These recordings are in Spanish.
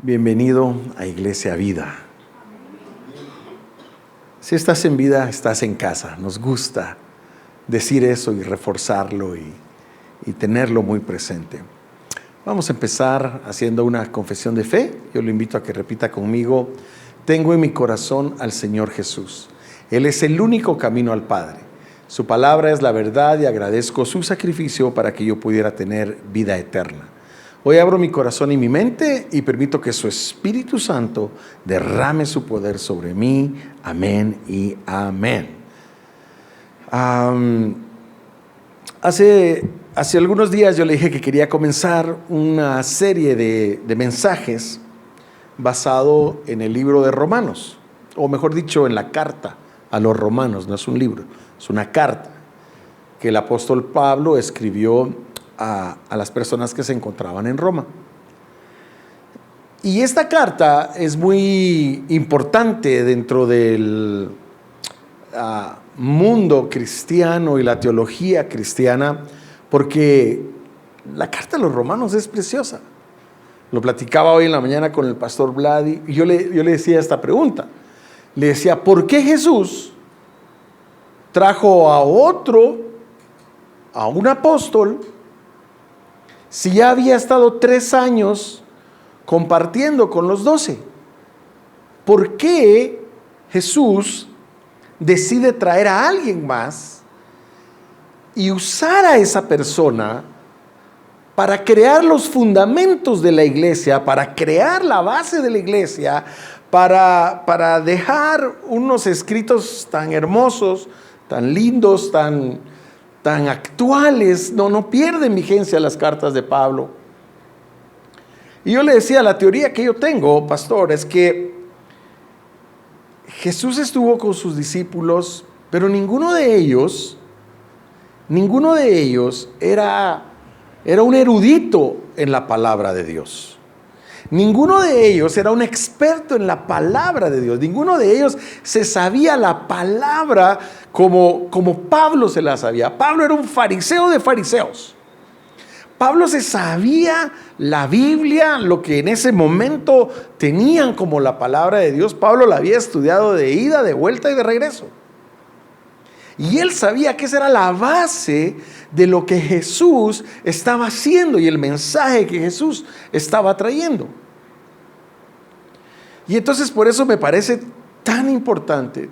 Bienvenido a Iglesia Vida. Si estás en vida, estás en casa. Nos gusta decir eso y reforzarlo y tenerlo muy presente. Vamos a empezar haciendo una confesión de fe. Yo lo invito a que repita conmigo: tengo en mi corazón al Señor Jesús. Él es el único camino al Padre. Su palabra es la verdad y agradezco su sacrificio para que yo pudiera tener vida eterna. Hoy abro mi corazón y mi mente y permito que su Espíritu Santo derrame su poder sobre mí. Amén y amén. Hace algunos días yo le dije que quería comenzar una serie de mensajes basado en el libro de Romanos, o mejor dicho, en la carta a los romanos. No es un libro, es una carta que el apóstol Pablo escribió a las personas que se encontraban en Roma. Y esta carta es muy importante dentro del mundo cristiano y la teología cristiana, porque la carta a los romanos es preciosa. Lo platicaba hoy en la mañana con el pastor Vladi y yo le decía esta pregunta. Le decía: ¿por qué Jesús trajo a un apóstol, si ya había estado 3 años compartiendo con los 12? ¿Por qué Jesús decide traer a alguien más y usar a esa persona para crear los fundamentos de la iglesia, para crear la base de la iglesia, para dejar unos escritos tan hermosos, tan lindos, tan actuales? No pierden vigencia las cartas de Pablo. Y yo le decía, la teoría que yo tengo, pastor, es que Jesús estuvo con sus discípulos, pero ninguno de ellos era un erudito en la palabra de Dios. Ninguno de ellos era un experto en la palabra de Dios. Ninguno de ellos se sabía la palabra como Pablo se la sabía. Pablo era un fariseo de fariseos. Pablo se sabía la Biblia, lo que en ese momento tenían como la palabra de Dios. Pablo la había estudiado de ida, de vuelta y de regreso. Y él sabía que esa era la base de lo que Jesús estaba haciendo y el mensaje que Jesús estaba trayendo. Y entonces por eso me parece tan importante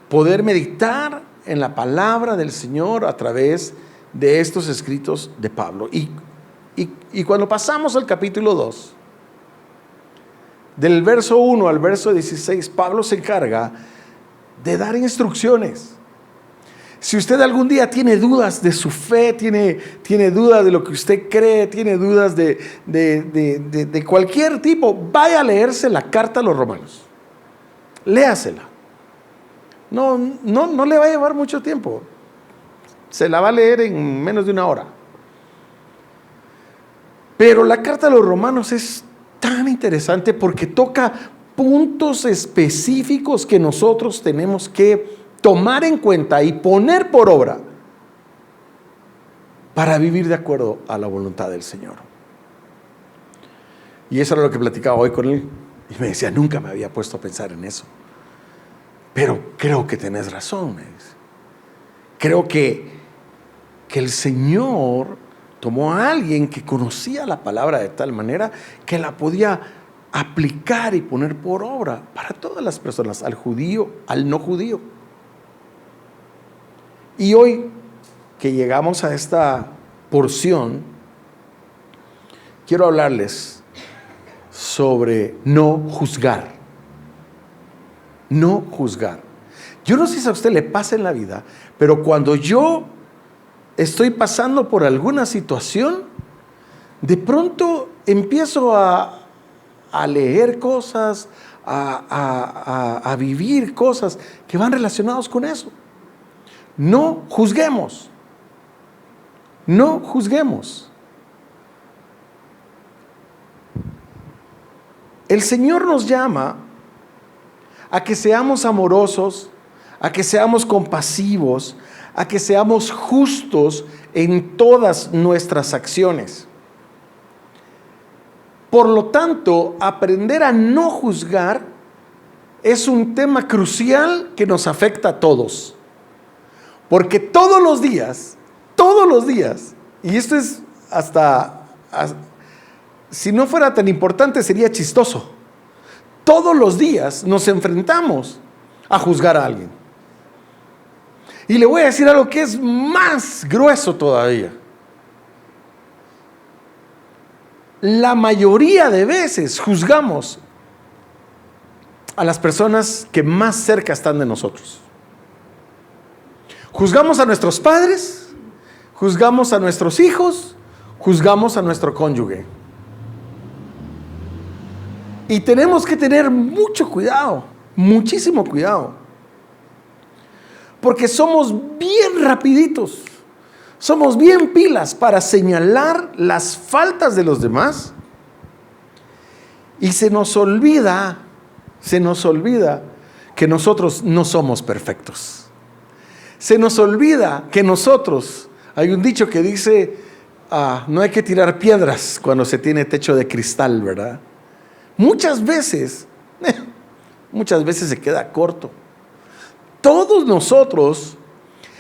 poder meditar en la palabra del Señor a través de estos escritos de Pablo. Y cuando pasamos al capítulo 2, del verso 1 al verso 16, Pablo se encarga de dar instrucciones. Si usted algún día tiene dudas de su fe, tiene dudas de lo que usted cree, tiene dudas de cualquier tipo, vaya a leerse la carta a los romanos. Léasela. No le va a llevar mucho tiempo. Se la va a leer en menos de 1 hora. Pero la carta a los romanos es tan interesante porque toca puntos específicos que nosotros tenemos que tomar en cuenta y poner por obra para vivir de acuerdo a la voluntad del Señor. Y eso era lo que platicaba hoy con él. Y me decía: nunca me había puesto a pensar en eso. Pero creo que tenés razón, me dice. Creo que el Señor tomó a alguien que conocía la palabra de tal manera que la podía aplicar y poner por obra para todas las personas, al judío, al no judío. Y hoy que llegamos a esta porción, quiero hablarles sobre no juzgar. No juzgar. Yo no sé si a usted le pasa en la vida, pero cuando yo estoy pasando por alguna situación, de pronto empiezo a leer cosas, a vivir cosas que van relacionados con eso. No juzguemos. No juzguemos. El Señor nos llama a que seamos amorosos, a que seamos compasivos, a que seamos justos en todas nuestras acciones. Por lo tanto, aprender a no juzgar es un tema crucial que nos afecta a todos. Porque todos los días, y esto es si no fuera tan importante sería chistoso, todos los días nos enfrentamos a juzgar a alguien. Y le voy a decir algo que es más grueso todavía. La mayoría de veces juzgamos a las personas que más cerca están de nosotros. Juzgamos a nuestros padres, juzgamos a nuestros hijos, juzgamos a nuestro cónyuge. Y tenemos que tener mucho cuidado, muchísimo cuidado. Porque somos bien rapiditos, somos bien pilas para señalar las faltas de los demás. Y se nos olvida que nosotros no somos perfectos. Se nos olvida que nosotros, hay un dicho que dice, no hay que tirar piedras cuando se tiene techo de cristal, ¿verdad? Muchas veces se queda corto. Todos nosotros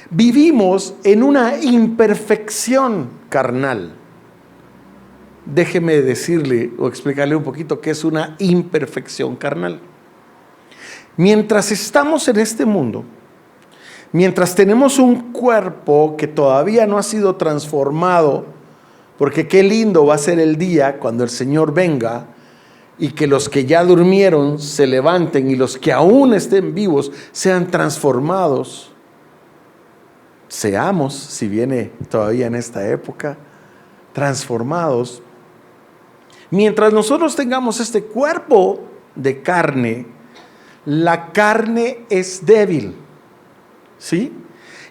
vivimos en una imperfección carnal. Déjeme decirle o explicarle un poquito qué es una imperfección carnal. Mientras estamos en este mundo, mientras tenemos un cuerpo que todavía no ha sido transformado, porque qué lindo va a ser el día cuando el Señor venga y que los que ya durmieron se levanten y los que aún estén vivos sean transformados. Seamos, si viene todavía en esta época, transformados. Mientras nosotros tengamos este cuerpo de carne, la carne es débil, ¿sí?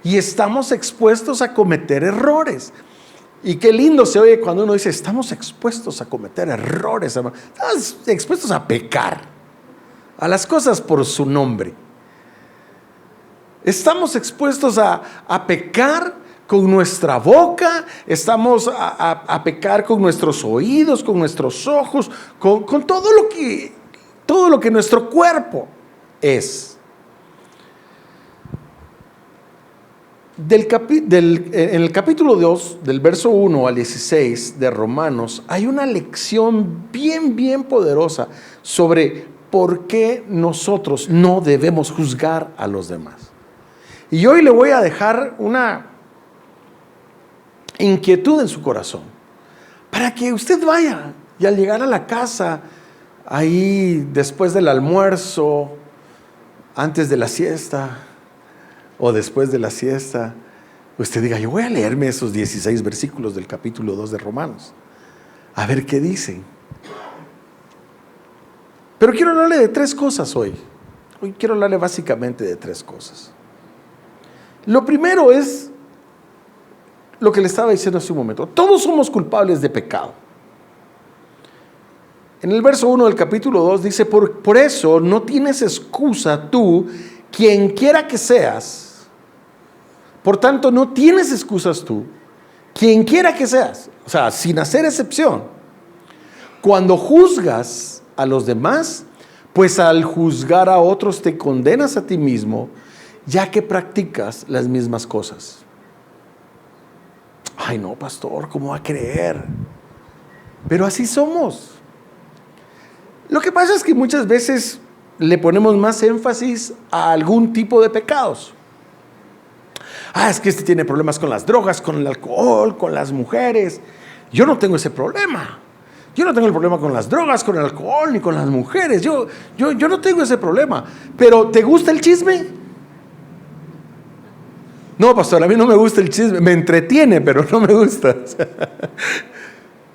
Y estamos expuestos a cometer errores. Y qué lindo se oye cuando uno dice, estamos expuestos a cometer errores, hermano. Estamos expuestos a pecar, a las cosas por su nombre. Estamos expuestos a pecar con nuestra boca, estamos a pecar con nuestros oídos, con nuestros ojos, con todo lo que nuestro cuerpo es. En el capítulo 2, del verso 1 al 16 de Romanos, hay una lección bien poderosa sobre por qué nosotros no debemos juzgar a los demás. Y hoy le voy a dejar una inquietud en su corazón, para que usted vaya y al llegar a la casa, ahí después del almuerzo, antes de la siesta, o después de la siesta, usted diga, yo voy a leerme esos 16 versículos del capítulo 2 de Romanos, a ver qué dicen. Pero quiero hablarle de tres cosas hoy. Hoy quiero hablarle básicamente de tres cosas. Lo primero es lo que le estaba diciendo hace un momento. Todos somos culpables de pecado. En el verso 1 del capítulo 2 dice, por eso no tienes excusa tú, quien quiera que seas. Por tanto, no tienes excusas tú, quien quiera que seas, o sea, sin hacer excepción. Cuando juzgas a los demás, pues al juzgar a otros te condenas a ti mismo, ya que practicas las mismas cosas. Ay no, pastor, ¿cómo va a creer? Pero así somos. Lo que pasa es que muchas veces le ponemos más énfasis a algún tipo de pecados. Es que este tiene problemas con las drogas, con el alcohol, con las mujeres. Yo no tengo ese problema. Yo no tengo el problema con las drogas, con el alcohol, ni con las mujeres. Yo no tengo ese problema. Pero, ¿te gusta el chisme? No, pastor, a mí no me gusta el chisme. Me entretiene, pero no me gusta.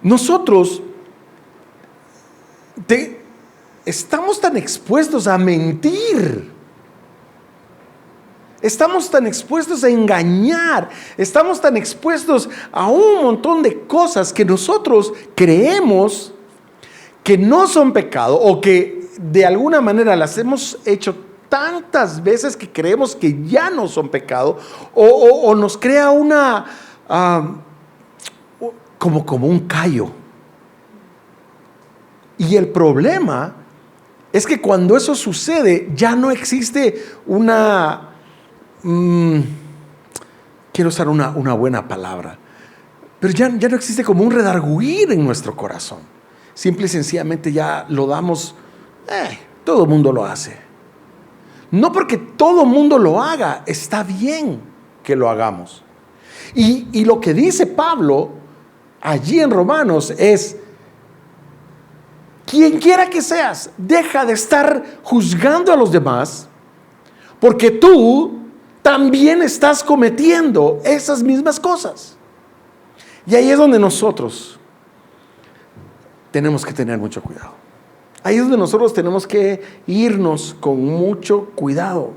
Nosotros estamos tan expuestos a mentir. Estamos tan expuestos a engañar, estamos tan expuestos a un montón de cosas que nosotros creemos que no son pecado o que de alguna manera las hemos hecho tantas veces que creemos que ya no son pecado o nos crea como un callo. Y el problema es que cuando eso sucede, ya no existe una... quiero usar una buena palabra, pero ya no existe como un redarguir en nuestro corazón. Simple y sencillamente ya lo damos, todo el mundo lo hace. No porque todo el mundo lo haga, está bien que lo hagamos. Y lo que dice Pablo allí en Romanos es: quien quiera que seas, deja de estar juzgando a los demás, porque tú también estás cometiendo esas mismas cosas. Y ahí es donde nosotros tenemos que tener mucho cuidado. Ahí es donde nosotros tenemos que irnos con mucho cuidado.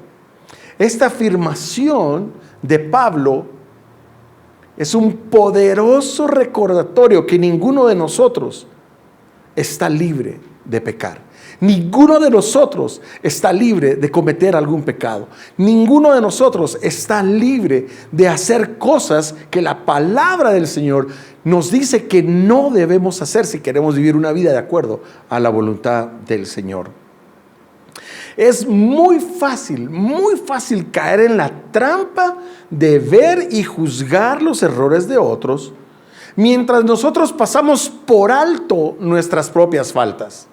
Esta afirmación de Pablo es un poderoso recordatorio que ninguno de nosotros está libre de pecar. Ninguno de nosotros está libre de cometer algún pecado. Ninguno de nosotros está libre de hacer cosas que la palabra del Señor nos dice que no debemos hacer si queremos vivir una vida de acuerdo a la voluntad del Señor. Es muy fácil caer en la trampa de ver y juzgar los errores de otros, mientras nosotros pasamos por alto nuestras propias faltas.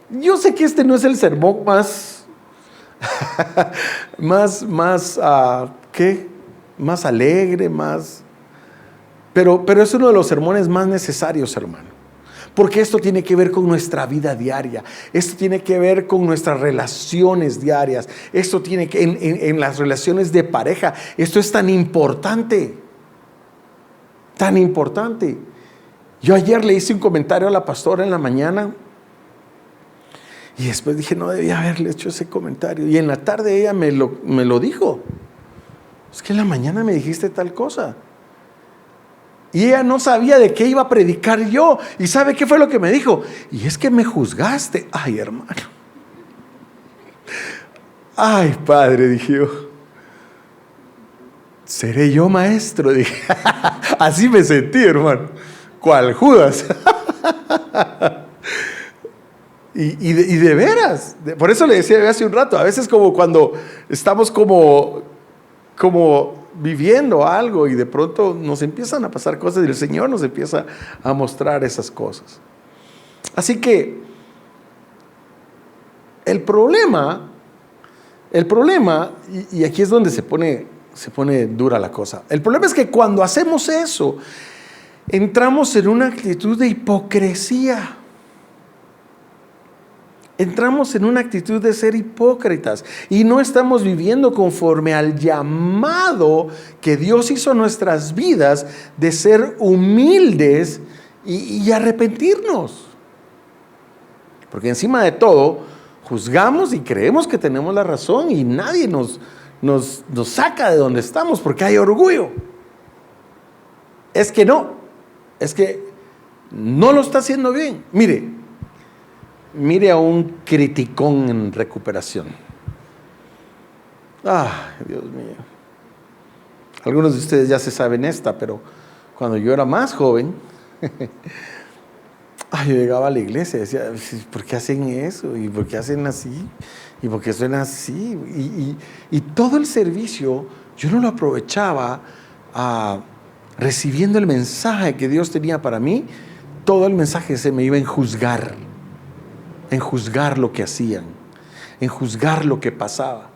Yo sé que este no es el sermón más alegre, pero es uno de los sermones más necesarios, hermano. Porque esto tiene que ver con nuestra vida diaria. Esto tiene que ver con nuestras relaciones diarias. Esto tiene que en las relaciones de pareja. Esto es tan importante. Tan importante. Yo ayer le hice un comentario a la pastora en la mañana. Y después dije, no debía haberle hecho ese comentario. Y en la tarde ella me lo dijo. Es que en la mañana me dijiste tal cosa. Y ella no sabía de qué iba a predicar yo. ¿Y sabe qué fue lo que me dijo? Y es que me juzgaste. Ay, hermano. Ay, padre, dije yo. ¿Seré yo maestro? Dije. Así me sentí, hermano. ¿Cuál Judas? Y de veras, por eso le decía hace un rato, a veces como cuando estamos como viviendo algo y de pronto nos empiezan a pasar cosas y el Señor nos empieza a mostrar esas cosas. Así que el problema, y aquí es donde se pone dura la cosa, el problema es que cuando hacemos eso, entramos en una actitud de hipocresía. Entramos en una actitud de ser hipócritas y no estamos viviendo conforme al llamado que Dios hizo a nuestras vidas de ser humildes y arrepentirnos. Porque encima de todo, juzgamos y creemos que tenemos la razón y nadie nos saca de donde estamos porque hay orgullo. Es que no lo está haciendo bien. Mire a un criticón en recuperación. Dios mío. Algunos de ustedes ya se saben esta, pero cuando yo era más joven, yo llegaba a la iglesia y decía, ¿por qué hacen eso? ¿Y por qué hacen así? ¿Y por qué suena así? Y todo el servicio yo no lo aprovechaba recibiendo el mensaje que Dios tenía para mí. Todo el mensaje se me iba en juzgar lo que hacían, en juzgar lo que pasaba.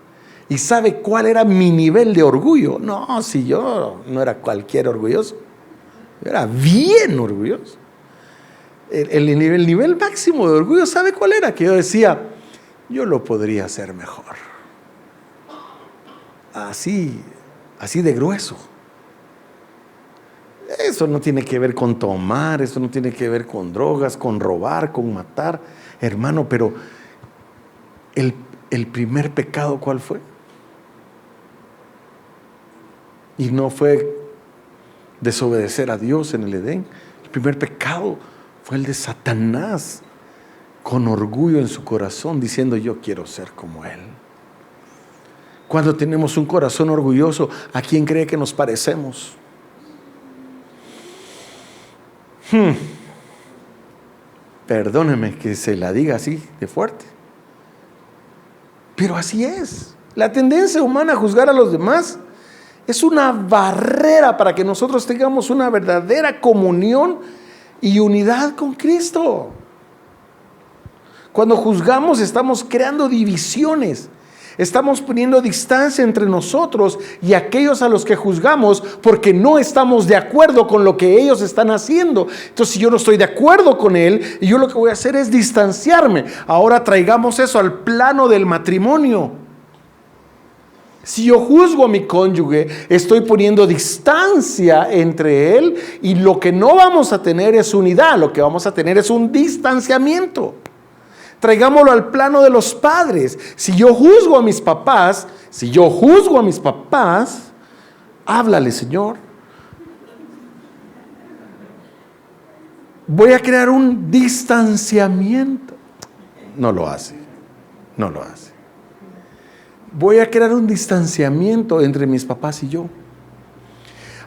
¿Y sabe cuál era mi nivel de orgullo? No, si yo no era cualquier orgulloso, yo era bien orgulloso. El nivel máximo de orgullo, ¿sabe cuál era? Que yo decía, yo lo podría hacer mejor. Así de grueso. Eso no tiene que ver con tomar, eso no tiene que ver con drogas, con robar, con matar. Hermano, pero el primer pecado, ¿cuál fue? Y no fue desobedecer a Dios en el Edén. El primer pecado fue el de Satanás, con orgullo en su corazón, diciendo, yo quiero ser como él. Cuando tenemos un corazón orgulloso, ¿a quién cree que nos parecemos? Perdóneme que se la diga así de fuerte. Pero así es. La tendencia humana a juzgar a los demás es una barrera para que nosotros tengamos una verdadera comunión y unidad con Cristo. Cuando juzgamos estamos creando divisiones. Estamos poniendo distancia entre nosotros y aquellos a los que juzgamos porque no estamos de acuerdo con lo que ellos están haciendo. Entonces, si yo no estoy de acuerdo con él, y yo lo que voy a hacer es distanciarme. Ahora traigamos eso al plano del matrimonio. Si yo juzgo a mi cónyuge, estoy poniendo distancia entre él, y lo que no vamos a tener es unidad, lo que vamos a tener es un distanciamiento. Traigámoslo al plano de los padres. Si yo juzgo a mis papás, háblale, Señor. Voy a crear un distanciamiento. No lo hace. Voy a crear un distanciamiento entre mis papás y yo.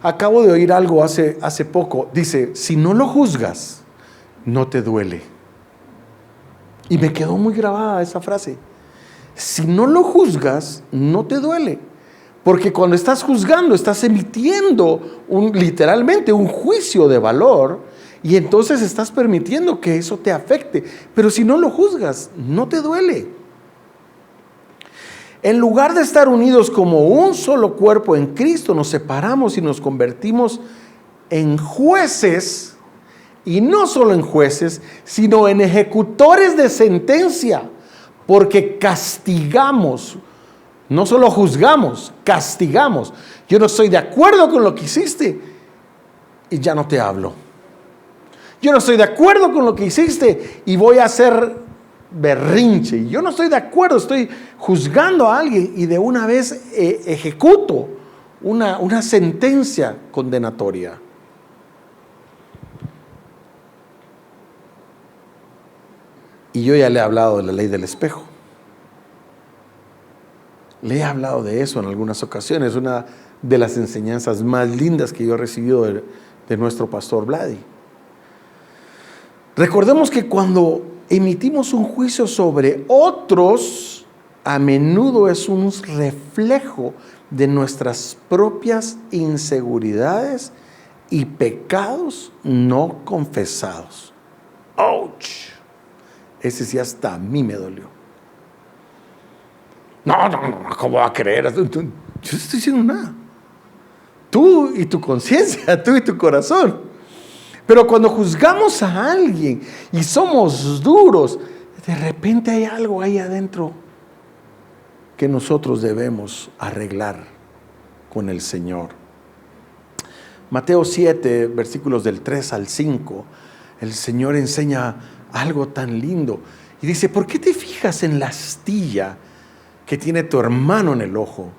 Acabo de oír algo hace poco. Dice, si no lo juzgas, no te duele. Y me quedó muy grabada esa frase. Si no lo juzgas, no te duele. Porque cuando estás juzgando, estás emitiendo literalmente un juicio de valor, y entonces estás permitiendo que eso te afecte. Pero si no lo juzgas, no te duele. En lugar de estar unidos como un solo cuerpo en Cristo, nos separamos y nos convertimos en jueces. Y no solo en jueces, sino en ejecutores de sentencia, porque castigamos, no solo juzgamos, castigamos. Yo no estoy de acuerdo con lo que hiciste y ya no te hablo. Yo no estoy de acuerdo con lo que hiciste y voy a hacer berrinche. Yo no estoy de acuerdo, estoy juzgando a alguien y de una vez ejecuto una sentencia condenatoria. Y yo ya le he hablado de la ley del espejo. Le he hablado de eso en algunas ocasiones, una de las enseñanzas más lindas que yo he recibido de nuestro pastor Vladi. Recordemos que cuando emitimos un juicio sobre otros, a menudo es un reflejo de nuestras propias inseguridades y pecados no confesados. ¡Ouch! Ese sí hasta a mí me dolió. No, ¿cómo va a creer? Yo no estoy diciendo nada. Tú y tu conciencia, tú y tu corazón. Pero cuando juzgamos a alguien y somos duros, de repente hay algo ahí adentro que nosotros debemos arreglar con el Señor. Mateo 7, versículos del 3 al 5, el Señor enseña algo tan lindo. Y dice, ¿por qué te fijas en la astilla que tiene tu hermano en el ojo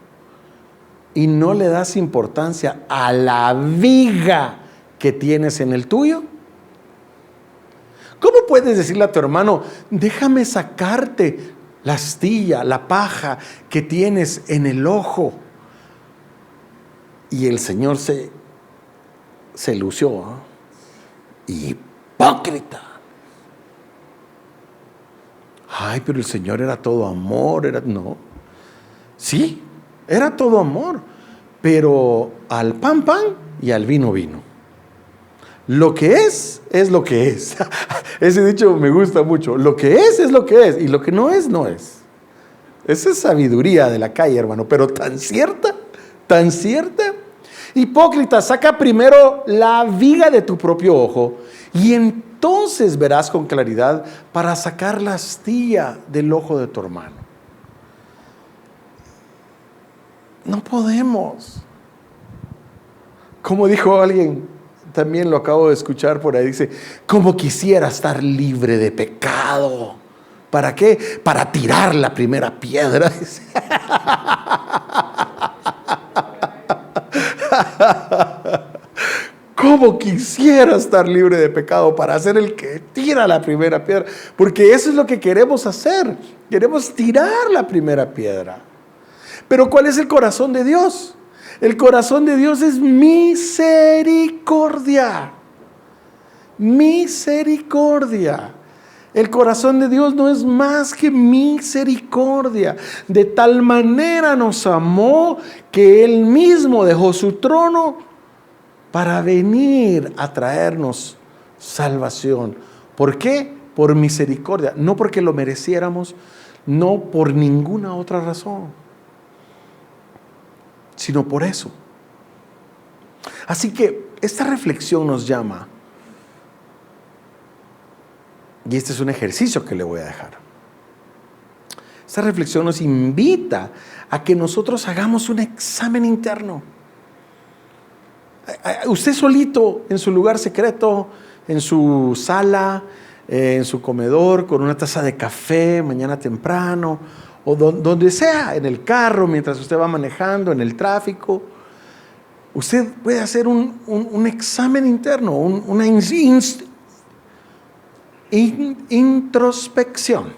y no le das importancia a la viga que tienes en el tuyo? ¿Cómo puedes decirle a tu hermano, déjame sacarte la astilla, la paja que tienes en el ojo? Y el Señor se lució, hipócrita. Ay, pero el Señor era todo amor, no. Sí, era todo amor, pero al pan y al vino. Lo que es lo que es. Ese dicho me gusta mucho. Lo que es lo que es, y lo que no es, no es. Esa es sabiduría de la calle, hermano, pero tan cierta. Hipócrita, saca primero la viga de tu propio ojo y entonces verás con claridad para sacar la astilla del ojo de tu hermano. No podemos. Como dijo alguien, también lo acabo de escuchar por ahí, dice, como quisiera estar libre de pecado. ¿Para qué? Para tirar la primera piedra. Como quisiera estar libre de pecado para ser el que tira la primera piedra, porque eso es lo que queremos hacer, queremos tirar la primera piedra. Pero ¿cuál es el corazón de Dios? El corazón de Dios es misericordia. El corazón de Dios no es más que misericordia. De tal manera nos amó que Él mismo dejó su trono para venir a traernos salvación. ¿Por qué? Por misericordia. No porque lo mereciéramos, no por ninguna otra razón, sino por eso. Así que esta reflexión nos llama, y este es un ejercicio que le voy a dejar. Esta reflexión nos invita a que nosotros hagamos un examen interno. Usted solito, en su lugar secreto, en su sala, en su comedor, con una taza de café, mañana temprano, o donde sea, en el carro, mientras usted va manejando, en el tráfico, usted puede hacer un examen interno, una introspección.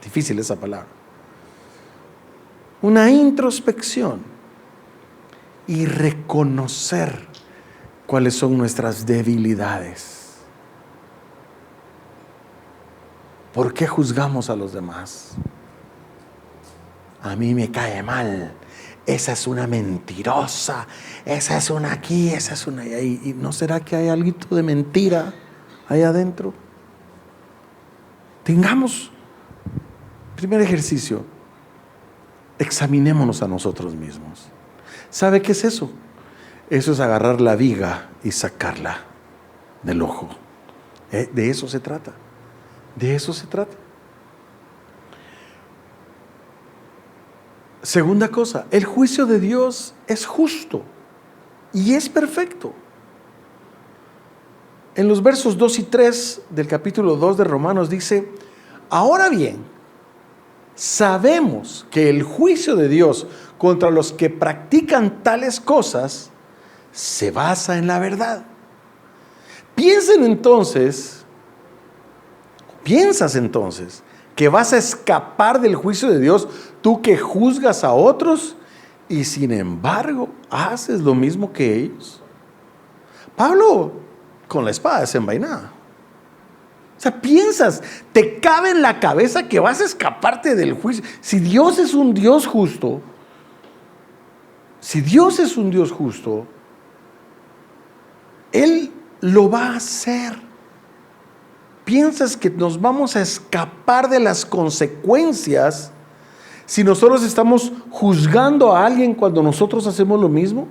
Difícil esa palabra. Una introspección y reconocer cuáles son nuestras debilidades. ¿Por qué juzgamos a los demás? A mí me cae mal. Esa es una mentirosa. Esa es una aquí, esa es una allá. ¿Y no será que hay algo de mentira ahí adentro? Tengamos, primer ejercicio, examinémonos a nosotros mismos. ¿Sabe qué es eso? Eso es agarrar la viga y sacarla del ojo. De eso se trata. De eso se trata. Segunda cosa, el juicio de Dios es justo y es perfecto. En los versos 2 y 3 del capítulo 2 de Romanos dice: ahora bien, sabemos que el juicio de Dios contra los que practican tales cosas se basa en la verdad. Piensas entonces que vas a escapar del juicio de Dios, tú que juzgas a otros y sin embargo haces lo mismo que ellos. Pablo con la espada desenvainada. O sea, piensas, te cabe en la cabeza que vas a escaparte del juicio. Si Dios es un Dios justo, Él lo va a hacer. ¿Piensas que nos vamos a escapar de las consecuencias si nosotros estamos juzgando a alguien cuando nosotros hacemos lo mismo?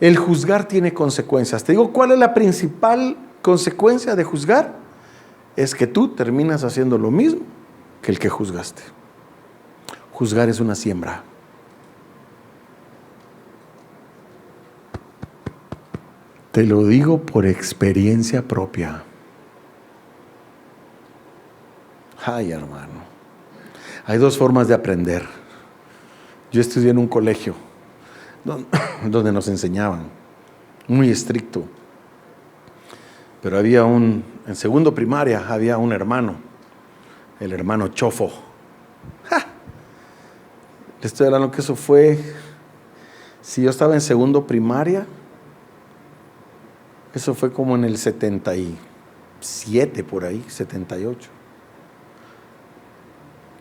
El juzgar tiene consecuencias. Te digo, ¿cuál es la principal consecuencia de juzgar? Es que tú terminas haciendo lo mismo que el que juzgaste. Juzgar es una siembra. Te lo digo por experiencia propia. Ay, hermano. Hay dos formas de aprender. Yo estudié en un colegio donde nos enseñaban, muy estricto. Pero había en segundo primaria, había un hermano, el hermano Chofo. ¡Ja! Le estoy hablando que eso fue, si yo estaba en segundo primaria, eso fue como en el 77, por ahí, 78.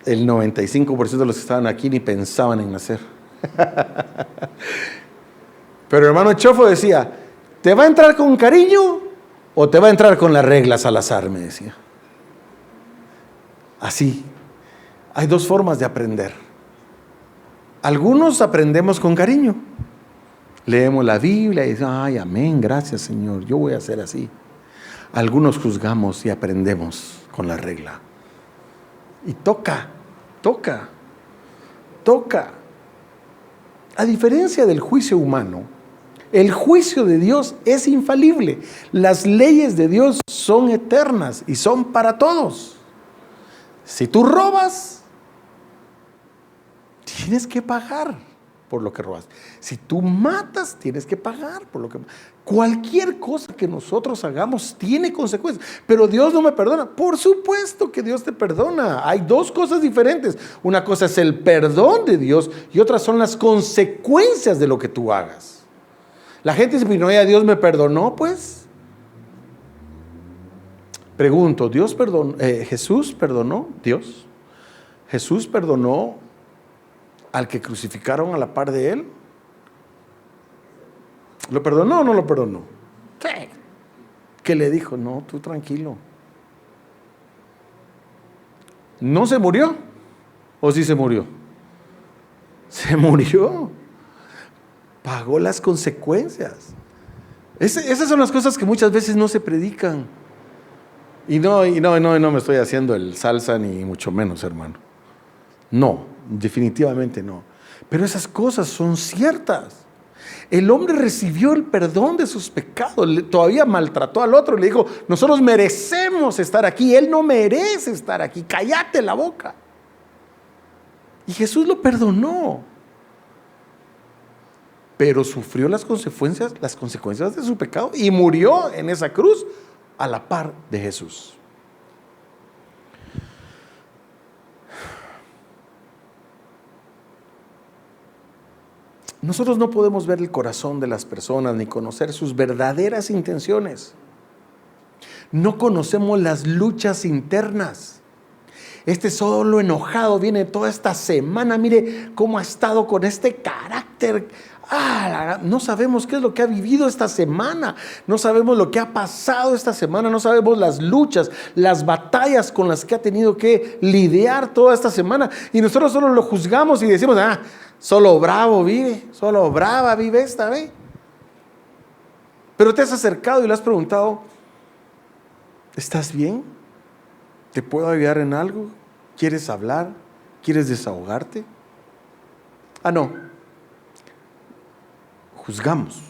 El 95% de los que estaban aquí ni pensaban en nacer. Pero el hermano Chofo decía: ¿te va a entrar con cariño o te va a entrar con las reglas al azar? Me decía. Así, hay dos formas de aprender. Algunos aprendemos con cariño. Leemos la Biblia y decimos: ay, amén, gracias Señor, yo voy a hacer así. Algunos juzgamos y aprendemos con la regla. Y toca. A diferencia del juicio humano, el juicio de Dios es infalible. Las leyes de Dios son eternas y son para todos. Si tú robas, tienes que pagar por lo que robas. Si tú matas, tienes que pagar por lo que... Cualquier cosa que nosotros hagamos tiene consecuencias. Pero Dios no me perdona. Por supuesto que Dios te perdona. Hay dos cosas diferentes. Una cosa es el perdón de Dios y otra son las consecuencias de lo que tú hagas. La gente dice: no, ya Dios me perdonó, pues. Pregunto, ¿Jesús perdonó? ¿Dios? ¿Jesús perdonó al que crucificaron a la par de él? ¿Lo perdonó o no lo perdonó? Sí. ¿Qué le dijo? No, tú tranquilo. ¿No se murió? ¿O sí se murió? Se murió. Pagó las consecuencias. Esas son las cosas que muchas veces no se predican. Y no me estoy haciendo el salsa ni mucho menos, hermano. No, definitivamente no. Pero esas cosas son ciertas. El hombre recibió el perdón de sus pecados, todavía maltrató al otro, le dijo, nosotros merecemos estar aquí, él no merece estar aquí, cállate la boca. Y Jesús lo perdonó, pero sufrió las consecuencias de su pecado y murió en esa cruz a la par de Jesús. Nosotros no podemos ver el corazón de las personas ni conocer sus verdaderas intenciones. No conocemos las luchas internas. Este solo enojado viene toda esta semana, mire cómo ha estado con este carácter. No sabemos qué es lo que ha vivido esta semana, no sabemos lo que ha pasado esta semana, no sabemos las luchas, las batallas con las que ha tenido que lidiar toda esta semana, y nosotros solo lo juzgamos y decimos, solo bravo vive, solo brava vive esta, ¿ve? Pero te has acercado y le has preguntado, ¿estás bien? ¿Te puedo ayudar en algo? ¿Quieres hablar? ¿Quieres desahogarte? No. Juzgamos.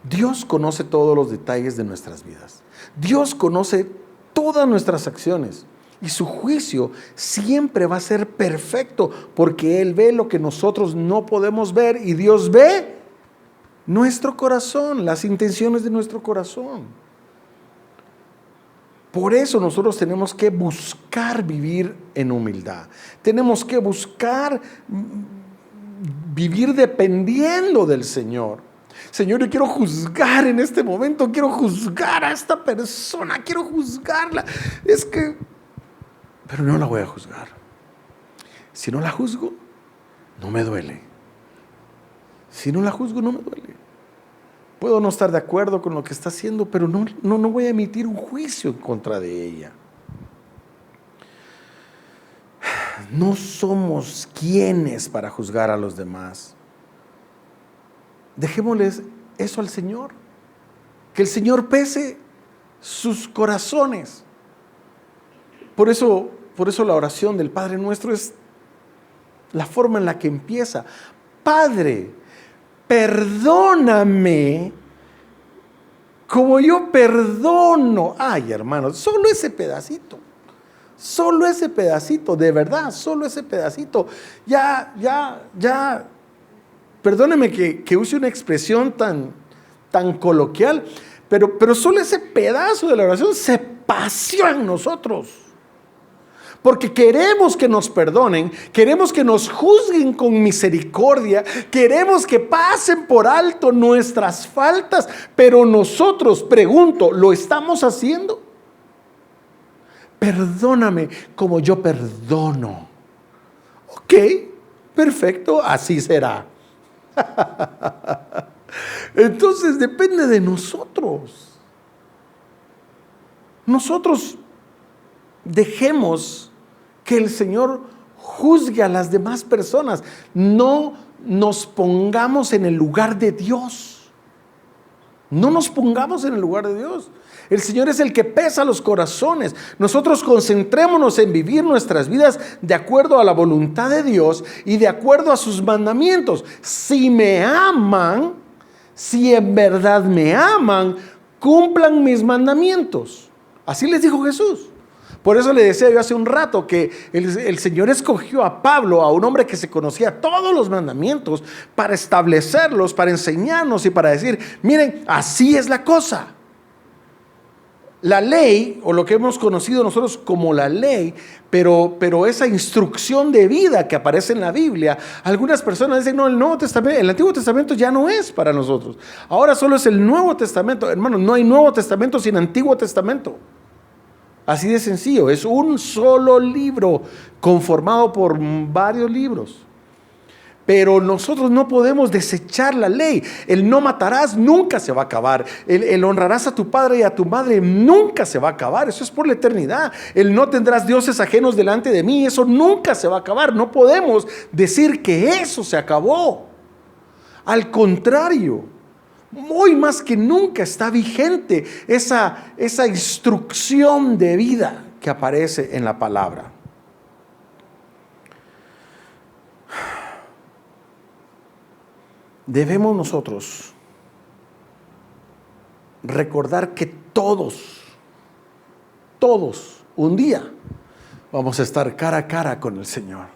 Dios conoce todos los detalles de nuestras vidas. Dios conoce todas nuestras acciones. Y su juicio siempre va a ser perfecto, porque Él ve lo que nosotros no podemos ver, y Dios ve nuestro corazón, las intenciones de nuestro corazón. Por eso nosotros tenemos que buscar vivir en humildad. Tenemos que buscar vivir dependiendo del Señor. Señor, yo quiero juzgar en este momento, quiero juzgar a esta persona, quiero juzgarla. Pero no la voy a juzgar. Si no la juzgo, no me duele. Si no la juzgo, no me duele. Puedo no estar de acuerdo con lo que está haciendo, pero no voy a emitir un juicio en contra de ella. No somos quienes para juzgar a los demás. Dejémosles eso al Señor. Que el Señor pese sus corazones. Por eso la oración del Padre Nuestro es la forma en la que empieza. Padre, perdóname como yo perdono. Hermanos, solo ese pedacito, de verdad, solo ese pedacito. Ya, perdóneme que use una expresión tan coloquial, pero solo ese pedazo de la oración se paseó en nosotros. Porque queremos que nos perdonen, queremos que nos juzguen con misericordia, queremos que pasen por alto nuestras faltas, pero nosotros, pregunto, ¿lo estamos haciendo? Perdóname como yo perdono. Ok, perfecto, así será. Entonces depende de nosotros. Nosotros dejemos que el Señor juzgue a las demás personas. No nos pongamos en el lugar de Dios. No nos pongamos en el lugar de Dios. El Señor es el que pesa los corazones. Nosotros concentrémonos en vivir nuestras vidas de acuerdo a la voluntad de Dios y de acuerdo a sus mandamientos. Si me aman, si en verdad me aman, cumplan mis mandamientos. Así les dijo Jesús. Por eso le decía yo hace un rato que el Señor escogió a Pablo, a un hombre que se conocía todos los mandamientos, para establecerlos, para enseñarnos y para decir, miren, así es la cosa. La ley, o lo que hemos conocido nosotros como la ley, pero esa instrucción de vida que aparece en la Biblia, algunas personas dicen, no, el Antiguo Testamento ya no es para nosotros. Ahora solo es el Nuevo Testamento. Hermanos, no hay Nuevo Testamento sin Antiguo Testamento. Así de sencillo, es un solo libro conformado por varios libros. Pero nosotros no podemos desechar la ley. El no matarás nunca se va a acabar. El honrarás a tu padre y a tu madre nunca se va a acabar. Eso es por la eternidad. El no tendrás dioses ajenos delante de mí, eso nunca se va a acabar. No podemos decir que eso se acabó. Al contrario, hoy más que nunca está vigente esa instrucción de vida que aparece en la palabra. Debemos nosotros recordar que todos, un día vamos a estar cara a cara con el Señor.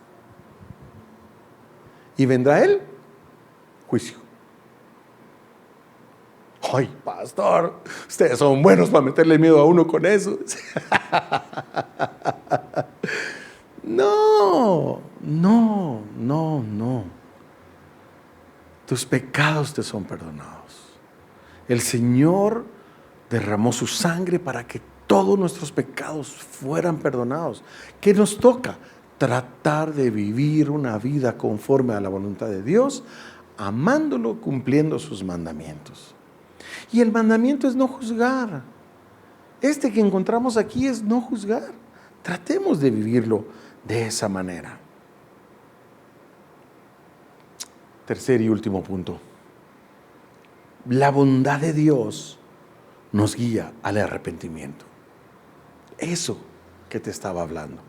Y vendrá Él, juicio. Ay, pastor, ustedes son buenos para meterle miedo a uno con eso. No. Tus pecados te son perdonados. El Señor derramó su sangre para que todos nuestros pecados fueran perdonados. ¿Qué nos toca? Tratar de vivir una vida conforme a la voluntad de Dios, amándolo, cumpliendo sus mandamientos. Y el mandamiento es no juzgar. Este que encontramos aquí es no juzgar. Tratemos de vivirlo de esa manera. Tercer y último punto. La bondad de Dios nos guía al arrepentimiento. Eso que te estaba hablando.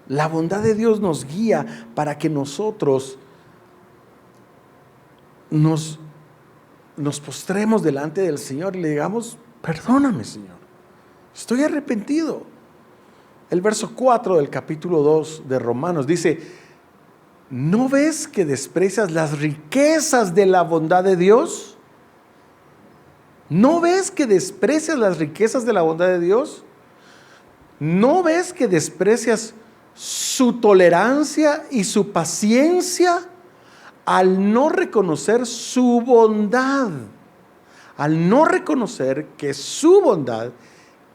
La bondad de Dios nos guía para que nosotros nos postremos delante del Señor y le digamos, perdóname, Señor, estoy arrepentido. El verso 4 del capítulo 2 de Romanos dice, ¿no ves que desprecias las riquezas de la bondad de Dios? ¿No ves que desprecias las riquezas de la bondad de Dios? ¿No ves que desprecias su tolerancia y su paciencia al no reconocer su bondad? Al no reconocer que su bondad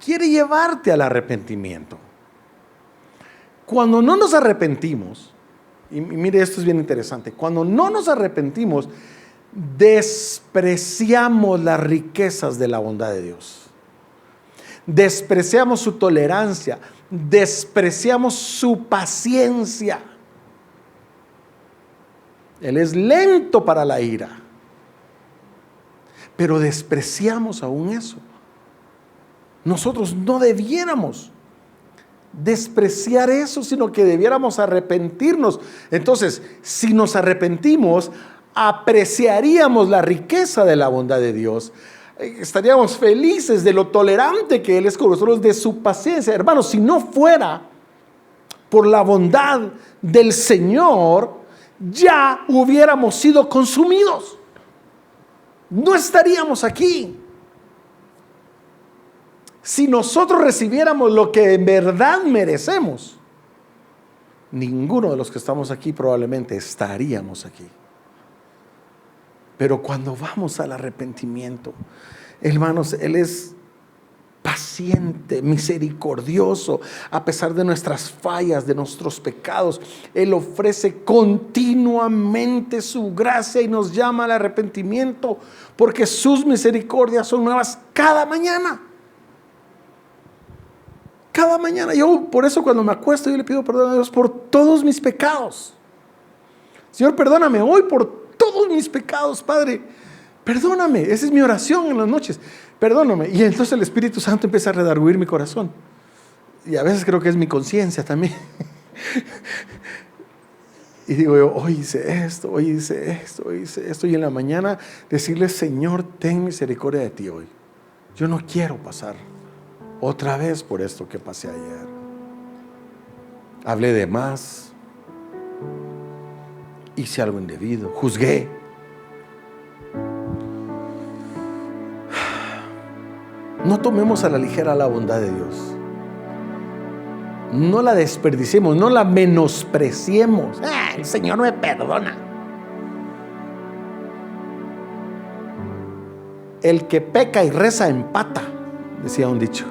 quiere llevarte al arrepentimiento. Cuando no nos arrepentimos, y mire, esto es bien interesante, cuando no nos arrepentimos, despreciamos las riquezas de la bondad de Dios. Despreciamos su tolerancia, despreciamos su paciencia. Él es lento para la ira, pero despreciamos aún eso. Nosotros no debiéramos despreciar eso, sino que debiéramos arrepentirnos. Entonces, si nos arrepentimos, apreciaríamos la riqueza de la bondad de Dios. Estaríamos felices de lo tolerante que Él es con nosotros, de su paciencia. Hermanos, si no fuera por la bondad del Señor, ya hubiéramos sido consumidos. No estaríamos aquí. Si nosotros recibiéramos lo que en verdad merecemos, ninguno de los que estamos aquí probablemente estaríamos aquí. Pero cuando vamos al arrepentimiento, hermanos, Él es paciente, misericordioso, a pesar de nuestras fallas, de nuestros pecados. Él ofrece continuamente su gracia y nos llama al arrepentimiento, porque sus misericordias son nuevas cada mañana. Cada mañana. Yo por eso cuando me acuesto yo le pido perdón a Dios por todos mis pecados. Señor, perdóname hoy por todos mis pecados, Padre. Perdóname. Esa es mi oración en las noches. Perdóname. Y entonces el Espíritu Santo empieza a redarguir mi corazón. Y a veces creo que es mi conciencia también. Y digo yo, hoy hice esto, hoy hice esto, hoy hice esto. Y en la mañana decirle, Señor, ten misericordia de ti hoy. Yo no quiero pasar otra vez por esto que pasé ayer. Hablé de más, hice algo indebido, juzgué. No tomemos a la ligera la bondad de Dios. No la desperdiciemos, no la menospreciemos. El Señor me perdona. El que peca y reza empata, decía un dicho.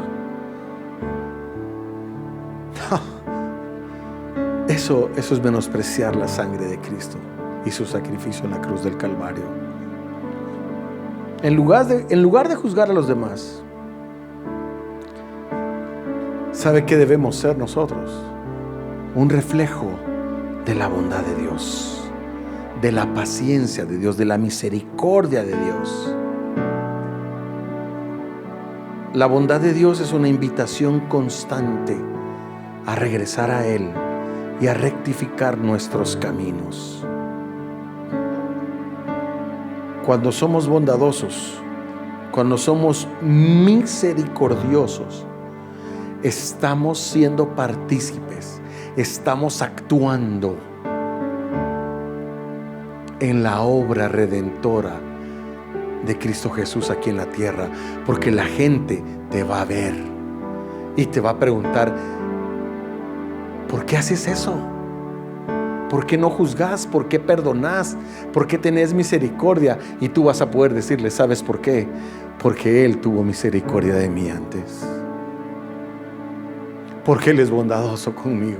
Eso es menospreciar la sangre de Cristo y su sacrificio en la cruz del Calvario. En lugar de juzgar a los demás, ¿sabe qué debemos ser nosotros? Un reflejo de la bondad de Dios, de la paciencia de Dios, de la misericordia de Dios. La bondad de Dios es una invitación constante a regresar a Él y a rectificar nuestros caminos. Cuando somos bondadosos, cuando somos misericordiosos, estamos siendo partícipes, estamos actuando en la obra redentora de Cristo Jesús aquí en la tierra, porque la gente te va a ver y te va a preguntar: ¿por qué haces eso? ¿Por qué no juzgas? ¿Por qué perdonás? ¿Por qué tenés misericordia? Y tú vas a poder decirle: ¿sabes por qué? Porque Él tuvo misericordia de mí antes. Porque Él es bondadoso conmigo.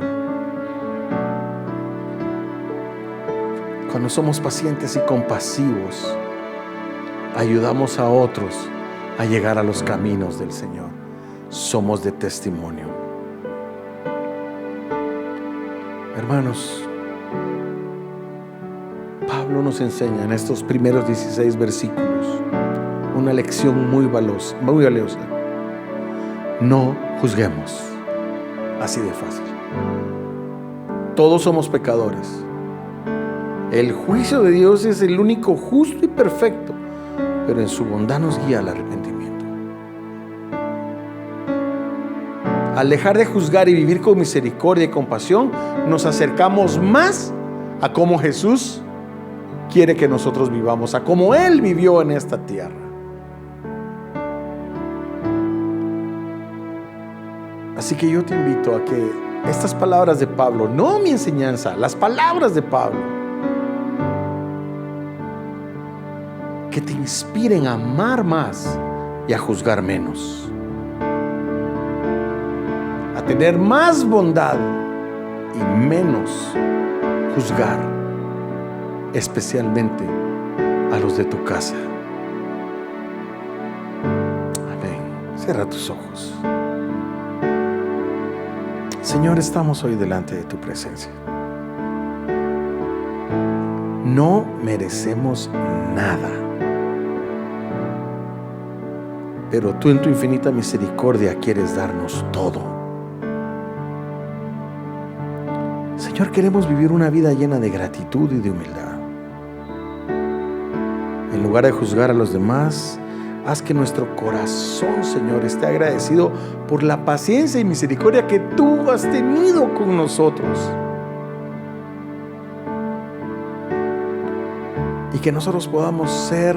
Cuando somos pacientes y compasivos, ayudamos a otros a llegar a los caminos del Señor. Somos de testimonio. Hermanos, Pablo nos enseña en estos primeros 16 versículos una lección muy valiosa. No juzguemos. Así de fácil. Todos somos pecadores. El juicio de Dios es el único justo y perfecto, pero en su bondad nos guía al arrepentimiento. Al dejar de juzgar y vivir con misericordia y compasión, nos acercamos más a cómo Jesús quiere que nosotros vivamos, a cómo Él vivió en esta tierra. Así que yo te invito a que estas palabras de Pablo, no mi enseñanza, las palabras de Pablo, que te inspiren a amar más y a juzgar menos, a tener más bondad y menos juzgar, especialmente a los de tu casa. Amén. Cierra tus ojos. Señor, estamos hoy delante de tu presencia. No merecemos nada, pero tú en tu infinita misericordia quieres darnos todo. Señor, queremos vivir una vida llena de gratitud y de humildad. En lugar de juzgar a los demás, haz que nuestro corazón, Señor, esté agradecido por la paciencia y misericordia que tú has tenido con nosotros. Y que nosotros podamos ser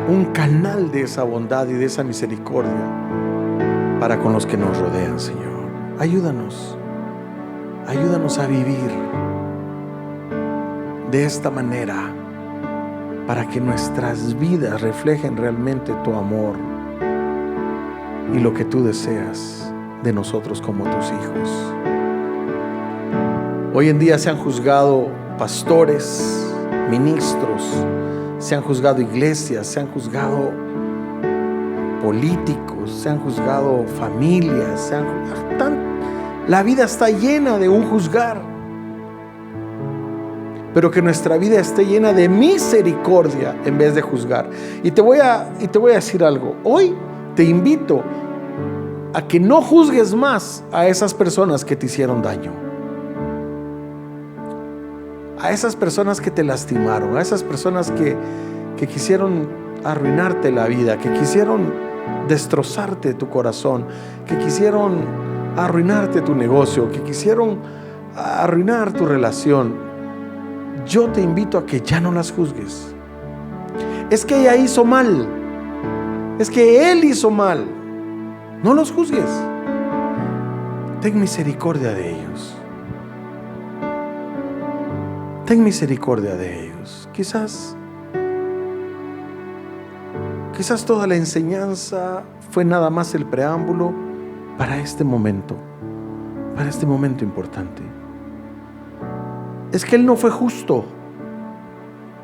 un canal de esa bondad y de esa misericordia para con los que nos rodean, Señor. Ayúdanos a vivir de esta manera, para que nuestras vidas reflejen realmente tu amor y lo que tú deseas de nosotros como tus hijos. Hoy en día se han juzgado pastores, ministros, se han juzgado iglesias, se han juzgado políticos, se han juzgado familias, la vida está llena de un juzgar. Pero que nuestra vida esté llena de misericordia en vez de juzgar. Y te voy a decir algo. Hoy te invito a que no juzgues más a esas personas que te hicieron daño, a esas personas que te lastimaron, a esas personas que quisieron arruinarte la vida, que quisieron destrozarte tu corazón, que quisieron arruinarte tu negocio, que quisieron arruinar tu relación. Yo te invito a que ya no las juzgues. Es que ella hizo mal. es que él hizo mal. No los juzgues. Ten misericordia de ellos. Ten misericordia de ellos. Quizás toda la enseñanza fue nada más el preámbulo para este momento importante. Es que él no fue justo.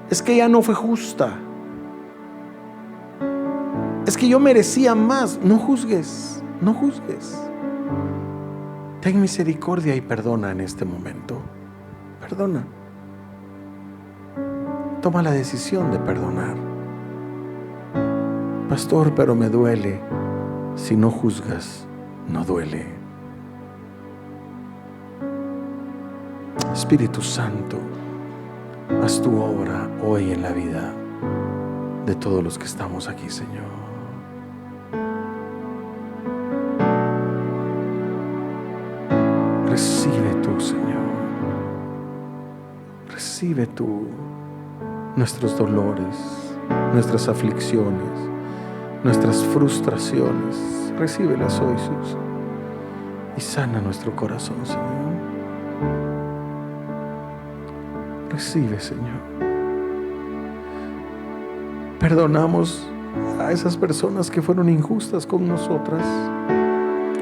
Es que ella no fue justa. Es que yo merecía más. No juzgues, no juzgues. Ten misericordia y perdona en este momento. Perdona. Toma la decisión de perdonar. Pastor, pero me duele. Si no juzgas, no duele. Espíritu Santo, haz tu obra hoy en la vida de todos los que estamos aquí, Señor. Recibe tú, Señor. Recibe tú nuestros dolores, nuestras aflicciones, nuestras frustraciones. Recíbelas hoy, Jesús, y sana nuestro corazón, Señor. Recibe, Señor. Perdonamos a esas personas que fueron injustas con nosotras,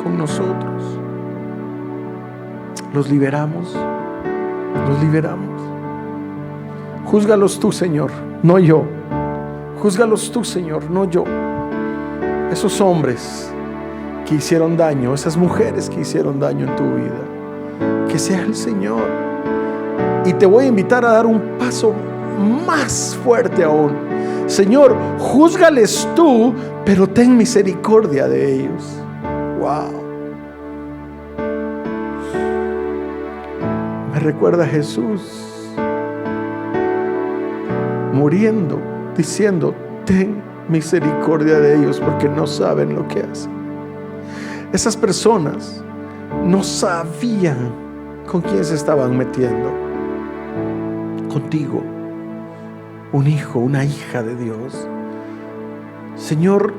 con nosotros. Los liberamos. Los liberamos. Júzgalos tú, Señor, no yo. Júzgalos tú, Señor, no yo. Esos hombres que hicieron daño, esas mujeres que hicieron daño en tu vida, que sea el Señor. Y te voy a invitar a dar un paso más fuerte aún. Señor, júzgales tú, pero ten misericordia de ellos. Wow. Me recuerda a Jesús muriendo, diciendo: ten misericordia de ellos, porque no saben lo que hacen. Esas personas no sabían con quién se estaban metiendo. Contigo, un hijo, una hija de Dios. Señor,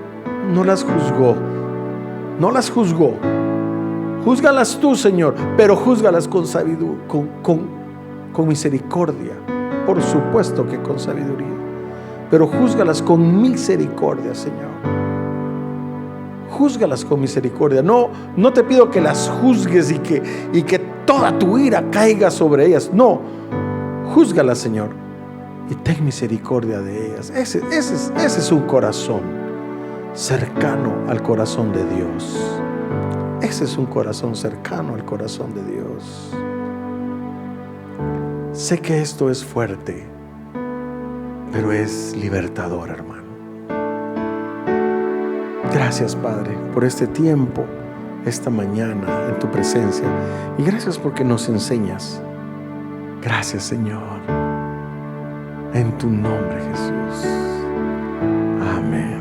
no las juzgó. No las juzgó. Júzgalas tú, Señor, pero júzgalas con sabiduría, con misericordia. Por supuesto que con sabiduría, pero júzgalas con misericordia, Señor. Júzgalas con misericordia. No te pido que las juzgues y que toda tu ira caiga sobre ellas. No, júzgalas, Señor, y ten misericordia de ellas. Ese es un corazón cercano al corazón de Dios. Ese es un corazón cercano al corazón de Dios. Sé que esto es fuerte, pero es libertador, hermano. Gracias, Padre, por este tiempo, esta mañana en tu presencia. Y gracias porque nos enseñas. Gracias, Señor. En tu nombre, Jesús. Amén.